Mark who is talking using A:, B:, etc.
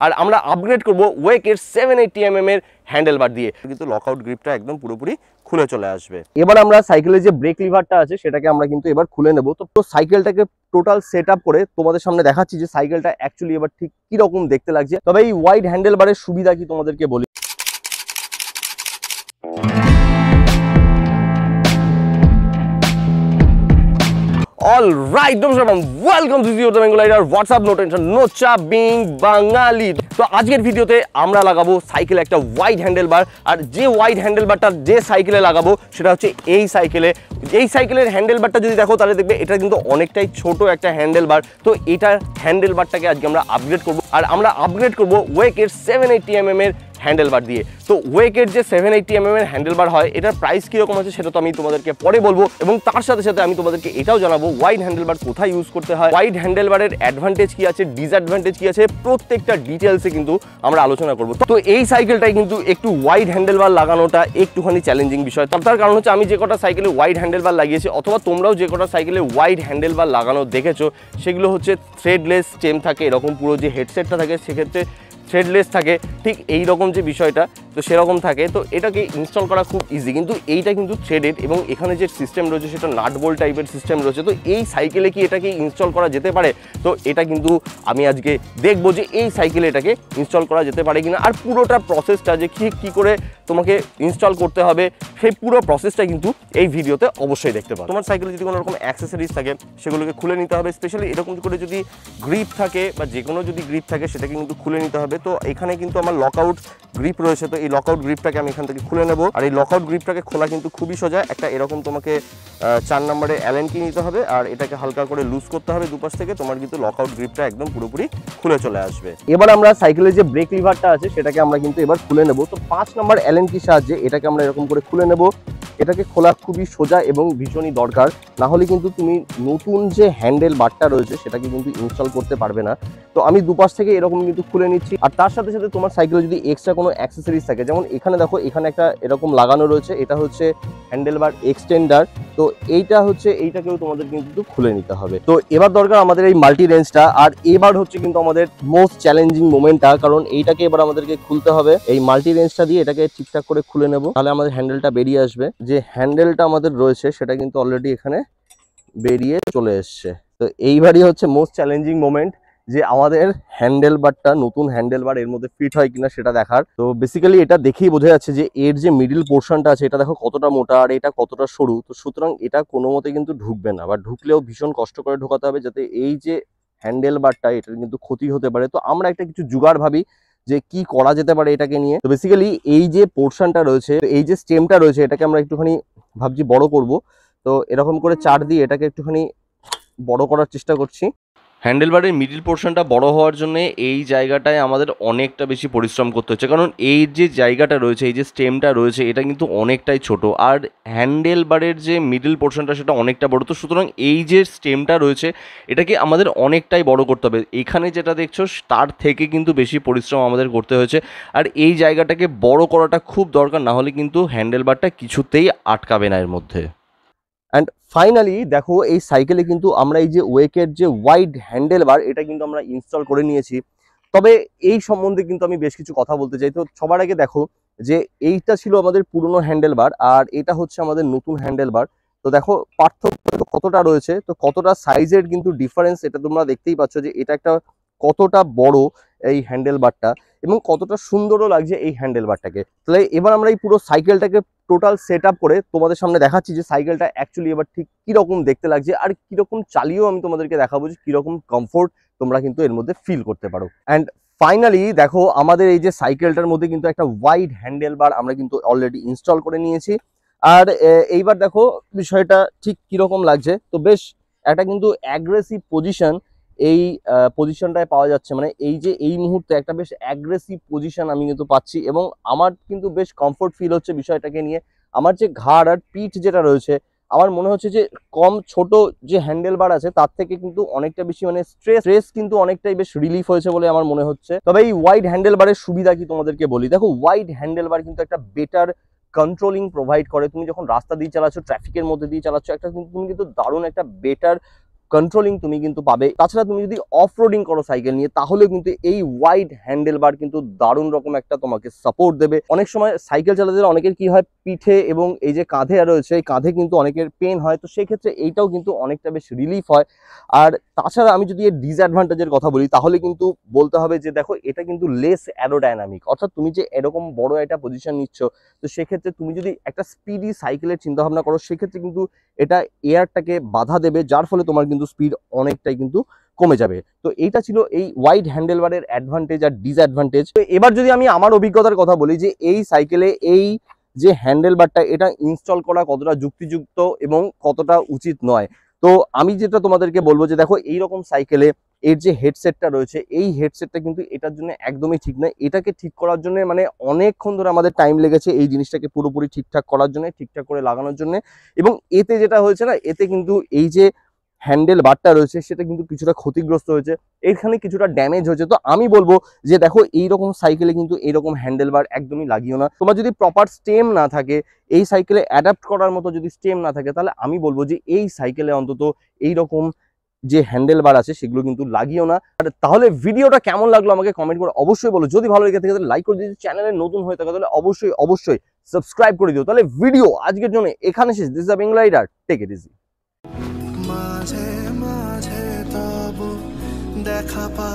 A: আর আমরা আপগ্রেড করব ওয়েকের 780mm এর হ্যান্ডেল বার দিয়ে, কিন্তু লকআউট গ্রিপটা একদম পুরোপুরি খুলে চলে আসবে। এবার আমরা সাইকেলের যে ব্রেক লিভারটা আছে সেটাকে আমরা কিন্তু এবার খুলে নেব। তো সাইকেলটাকে টোটাল সেট আপ করে তোমাদের সামনে দেখাচ্ছি যে সাইকেলটা অ্যাকচুয়ালি এবার ঠিক কি রকম দেখতে লাগছে। তবে এই ওয়াইড হ্যান্ডেল বারের সুবিধা কি তোমাদেরকে বলি। অলরাইট, ওয়েলকাম টু জিও the Bengal rider. WhatsApp, no tension, no চাপ, বিং বাঙালি। তো আজকের ভিডিওতে আমরা লাগাবো সাইকেলে একটা ওয়াইড হ্যান্ডেল বার। আর যে ওয়াইড হ্যান্ডেল বারটা যে সাইকেলে লাগাবো সেটা হচ্ছে এই সাইকেলে। এই সাইকেলের হ্যান্ডেল বারটা যদি দেখো তাহলে দেখবে এটা কিন্তু অনেকটাই ছোট একটা হ্যান্ডেল বার। তো এটার হ্যান্ডেল বারটাকে আজকে আমরা আপগ্রেড করবো, আর আমরা আপগ্রেড করবো ওয়েকের 780mm এর হ্যান্ডেল বার দিয়ে। তো ওয়েকের যে 780mm এর হ্যান্ডেল বার হয়, এটার প্রাইস কীরকম আছে সেটা তো আমি তোমাদেরকে পরে বলবো, এবং তার সাথে সাথে আমি তোমাদেরকে এটাও জানাবো ওয়াইড হ্যান্ডেল বার কোথায় ইউজ করতে হয়, ওয়াইড হ্যান্ডেল বারের অ্যাডভান্টেজ কি আছে, ডিসঅ্যাডভান্টেজ কি আছে, প্রত্যেকটা ডিটেলসে কিন্তু আমরা আলোচনা করবো। তো এই সাইকেলটাই কিন্তু একটু ওয়াইড হ্যান্ডেল বার লাগানোটা একটুখানি চ্যালেঞ্জিং বিষয়। তার কারণ হচ্ছে আমি যে কটা সাইকেলে ওয়াইড হ্যান্ডেল বার লাগিয়েছি, অথবা তোমরাও যে কটা সাইকেলে ওয়াইড হ্যান্ডেল বার লাগানো দেখেছো, সেগুলো হচ্ছে থ্রেডলেস স্টেম থাকে, এরকম পুরো যে হেডসেটটা থাকে সেক্ষেত্রে থ্রেডলেস থাকে, ঠিক এই রকম যে বিষয়টা তো সেরকম থাকে। তো এটাকে ইনস্টল করা খুব ইজি, কিন্তু এইটা কিন্তু থ্রেডেড, এবং এখানে যে সিস্টেম রয়েছে সেটা নাট বোল্ট টাইপের সিস্টেম রয়েছে। তো এই সাইকেলে কি এটাকে ইনস্টল করা যেতে পারে? তো এটা কিন্তু আমি আজকে দেখবো যে এই সাইকেলে এটাকে ইনস্টল করা যেতে পারে কিনা, আর পুরোটা প্রসেসটা যে কী করে তোমাকে ইনস্টল করতে হবে সেই পুরো প্রসেসটা কিন্তু এই ভিডিওতে অবশ্যই দেখতে পাবে। তোমার সাইকেলে যদি কোনো রকম অ্যাক্সেসরিজ থাকে সেগুলোকে খুলে নিতে হবে, স্পেশালি এরকম করে যদি গ্রিপ থাকে বা যে কোনো যদি গ্রিপ থাকে সেটাকে কিন্তু খুলে নিতে হবে। তো এখানে কিন্তু আমার লকআউট গ্রিপ রয়েছে, তো এই লকআউট গ্রিপটাকে আমি এখান থেকে খুলে নেব। আর এই লকআউট গ্রিপটাকে খোলা কিন্তু খুবই সোজা। একটা এরকম তোমাকে 4 নম্বরে অ্যালেন কি নিতে হবে, আর এটাকে হালকা করে লুজ করতে হবে দুপাশ থেকে, তোমার কিন্তু লকআউট গ্রিপটা একদম পুরোপুরি খুলে চলে আসবে। এবার আমরা সাইকেলের যে ব্রেক লিভারটা আছে সেটাকে আমরা কিন্তু এবার খুলে নেব। তো 5 নম্বর অ্যালেন কির সাহায্যে এটাকে আমরা এরকম করে খুলে নেব। এটাকে খোলা খুবই সোজা এবং ভীষণই দরকার, না হলে কিন্তু তুমি নতুন যে হ্যান্ডেল বারটা রয়েছে সেটাকে কিন্তু ইনস্টল করতে পারবে না। তো আমি দুপাশ থেকে এরকম কিন্তু খুলে নিচ্ছি। আর তার সাথে সাথে তোমার সাইকেলে যদি এক্সট্রা কোনো অ্যাক্সেসরিজ থাকে, যেমন এখানে দেখো এখানে একটা এরকম লাগানো রয়েছে, এটা হচ্ছে হ্যান্ডেল বার এক্সটেন্ডার। তো এইটাকেও তোমাদের কিন্তু খুলে নিতে হবে। তো এবার দরকার আমাদের এই মাল্টি রেঞ্জটা, আর এবার হচ্ছে কিন্তু আমাদের মোস্ট চ্যালেঞ্জিং মোমেন্টটা, কারণ এইটাকে এবার আমাদেরকে খুলতে হবে। এই মাল্টি রেঞ্জটা দিয়ে এটাকে ঠিকঠাক করে খুলে নেব, তাহলে আমাদের হ্যান্ডেলটা বেরিয়ে আসবে। যে হ্যান্ডেলটা আমাদের রয়েছে সেটা কিন্তু অলরেডি এখানে বেরিয়ে চলে এসছে। তো এইবারই হচ্ছে মোস্ট চ্যালেঞ্জিং মোমেন্ট, যে আমাদের হ্যান্ডেল বারটা নতুন হ্যান্ডেল বার এর মধ্যে ফিট হয় কিনা সেটা দেখার। তো বেসিক্যালি এটা দেখেই বোঝা যাচ্ছে যে এর যে মিডিল পোর্শনটা আছে এটা দেখো কতটা মোটা আর এটা কতটা সরু। তো সুতরাং এটা কোনো মতে কিন্তু ঢুকবে না, বা ঢুকলেও ভীষণ কষ্ট করে ঢোকাতে হবে, যাতে এই যে হ্যান্ডেল বারটা এটার কিন্তু ক্ষতি হতে পারে। তো আমরা একটা কিছু জুগাড় ভাবি যে কি করা যেতে পারে এটাকে নিয়ে। তো বেসিক্যালি এই যে পোর্শনটা রয়েছে, এই যে স্টেমটা রয়েছে, এটাকে আমরা একটুখানি ভাবছি বড় করব। তো এরকম করে চার দিয়ে এটাকে একটুখানি বড় করার চেষ্টা করছি। হ্যান্ডেলবারের মিডিল পোর্শনটা বড় হওয়ার জন্য এই জায়গাটায় আমাদের অনেকটা বেশি পরিশ্রম করতে হচ্ছে, কারণ এই যে জায়গাটা রয়েছে, এই যে স্টেমটা রয়েছে, এটা কিন্তু অনেকটাই ছোট, আর হ্যান্ডেলবারের যে মিডিল পোর্শনটা সেটা অনেকটা বড়। তো সুতরাং এই যে স্টেমটা রয়েছে এটাকে আমাদের অনেকটাই বড় করতে হবে। এখানে যেটা দেখছো তার থেকে কিন্তু বেশি পরিশ্রম আমাদের করতে হয়েছে, আর এই জায়গাটাকে বড় করাটা খুব দরকার, না হলে কিন্তু হ্যান্ডেলবারটা কিছুতেই আটকাবে না এর মধ্যে। অ্যান্ড ফাইনালি দেখো এই সাইকেলে কিন্তু আমরা এই যে ওয়েকের যে ওয়াইড হ্যান্ডেল বার এটা কিন্তু আমরা ইনস্টল করে নিয়েছি। তবে এই সম্বন্ধে কিন্তু আমি বেশ কিছু কথা বলতে চাই। তো সবার আগে দেখো যে এইটা ছিল আমাদের পুরনো হ্যান্ডেল বার, আর এটা হচ্ছে আমাদের নতুন হ্যান্ডেল বার। তো দেখো পার্থক্য কতটা রয়েছে, তো কতটা সাইজের কিন্তু ডিফারেন্স এটা তোমরা দেখতেই পাচ্ছ, যে এটা একটা কতটা বড় এই হ্যান্ডেল বারটা, এবং কতটা সুন্দরও লাগছে এই হ্যান্ডেল বারটাকে। তাহলে এবার আমরা এই পুরো সাইকেলটাকে টোটাল সেট আপ করে তোমাদের সামনে দেখাচ্ছি যে সাইকেলটা অ্যাকচুয়ালি এবার ঠিক কিরকম দেখতে লাগছে, আর কিরকম চালিয়েও আমি তোমাদেরকে দেখাবো যে কিরকম কমফোর্ট তোমরা কিন্তু এর মধ্যে ফিল করতে পারো। অ্যান্ড ফাইনালি দেখো আমাদের এই যে সাইকেলটার মধ্যে কিন্তু একটা ওয়াইড হ্যান্ডেল বার আমরা কিন্তু অলরেডি ইনস্টল করে নিয়েছি। আর এইবার দেখো বিষয়টা ঠিক কিরকম লাগছে। তো বেশ একটা কিন্তু অ্যাগ্রেসিভ পজিশন এই পজিশনটায় পাওয়া যাচ্ছে, মানে এই যে এই মুহূর্তে একটা বেশ অ্যাগ্রেসিভ পজিশন আমি কিন্তু পাচ্ছি, এবং আমার কিন্তু বেশ কমফোর্ট ফিল হচ্ছে বিষয়টাকে নিয়ে। আমার যে ঘাড় আর পিঠ যেটা রয়েছে, আমার মনে হচ্ছে যে কম ছোট যে হ্যান্ডেল বার আছে তার থেকে কিন্তু অনেকটা বেশি মানে স্ট্রেস কিন্তু অনেকটাই বেশ রিলিফ হয়েছে বলে আমার মনে হচ্ছে। তবে এই ওয়াইড হ্যান্ডেল বারের সুবিধা কি তোমাদেরকে বলি। দেখো ওয়াইড হ্যান্ডেল বার কিন্তু একটা বেটার কন্ট্রোলিং প্রোভাইড করে। তুমি যখন রাস্তা দিয়ে চালাচ্ছ, ট্রাফিকের মধ্যে দিয়ে চালাচ্ছ, একটা তুমি কিন্তু দারুণ একটা বেটার কন্ট্রোলিং তুমি কিন্তু পাবে। তাছাড়া তুমি যদি অফ রোডিং করো সাইকেল নিয়ে, তাহলে কিন্তু এই ওয়াইড হ্যান্ডেল বার কিন্তু দারুণ রকম একটা তোমাকে সাপোর্ট দেবে। অনেক সময় সাইকেল চালাতে অনেকের কি হয়, পিঠে এবং এই যে কাঁধে রয়েছে, এই কাঁধে কিন্তু অনেকের পেন হয়, তো সেই ক্ষেত্রে এইটাও কিন্তু অনেকটা বেশ রিলিফ হয়। আর তাছাড়া আমি যদি এর ডিসঅ্যাডভান্টেজের কথা বলি, তাহলে কিন্তু বলতে হবে যে দেখো এটা কিন্তু লেস অ্যারোডাইনামিক, অর্থাৎ তুমি যে এরকম বড় একটা পজিশন নিচ্ছ, তো সেক্ষেত্রে তুমি যদি একটা স্পিডি সাইকেলের চিন্তাভাবনা করো, সেক্ষেত্রে কিন্তু এটা এয়ারটাকে বাধা দেবে, যার ফলে তোমার কিন্তু স্পিড অনেকটাই কিন্তু কমে যাবে। তো এইটা ছিল এই ওয়াইড হ্যান্ডেলবারের অ্যাডভান্টেজ আর ডিসঅ্যাডভান্টেজ। তো এবার যদি আমি আমার অভিজ্ঞতার কথা বলি যে এই সাইকেলে এই যে হ্যান্ডেলবারটা, এটা ইনস্টল করা কতটা যুক্তিযুক্ত এবং কতটা উচিত নয়। তো আমি যেটা তোমাদেরকে বলবো যে দেখো এইরকম সাইকেলে এর যে হেডসেটটা রয়েছে, এই হেডসেটটা কিন্তু এটার জন্য একদমই ঠিক নয়। এটাকে ঠিক করার জন্য মানে অনেকক্ষণ ধরে আমাদের টাইম লেগেছে এই জিনিসটাকে পুরোপুরি ঠিকঠাক করার জন্য, ঠিকঠাক করে লাগানোর জন্য। এবং এতে যেটা হয়েছে না, এতে কিন্তু এই যে হ্যান্ডেল বারটা রয়েছে সেটা কিন্তু কিছুটা ক্ষতিগ্রস্ত হয়েছে, এখানে কিছুটা ড্যামেজ হয়েছে। তো আমি বলবো যে দেখো এইরকম সাইকেলে কিন্তু এইরকম হ্যান্ডেল বার একদমই লাগিও না। তোমার যদি প্রপার স্টেম না থাকে, এই সাইকেলে অ্যাডাপ্ট করার মতো যদি স্টেম না থাকে, তাহলে আমি বলবো যে এই সাইকেলে অন্তত এইরকম যে হ্যান্ডেল বার আছে সেগুলো কিন্তু লাগিও না। আর তাহলে ভিডিওটা কেমন লাগলো আমাকে কমেন্ট করে অবশ্যই বলো। যদি ভালো লেগে থাকে তাহলে লাইক করে দিও, চ্যানেলে নতুন হয়ে থাকে তাহলে অবশ্যই সাবস্ক্রাইব করে দিও। তাহলে ভিডিও আজকের জন্য এখানে শেষ। This is the Bengal rider, take it easy.
B: মাঝে মাঝে তবু দেখা পা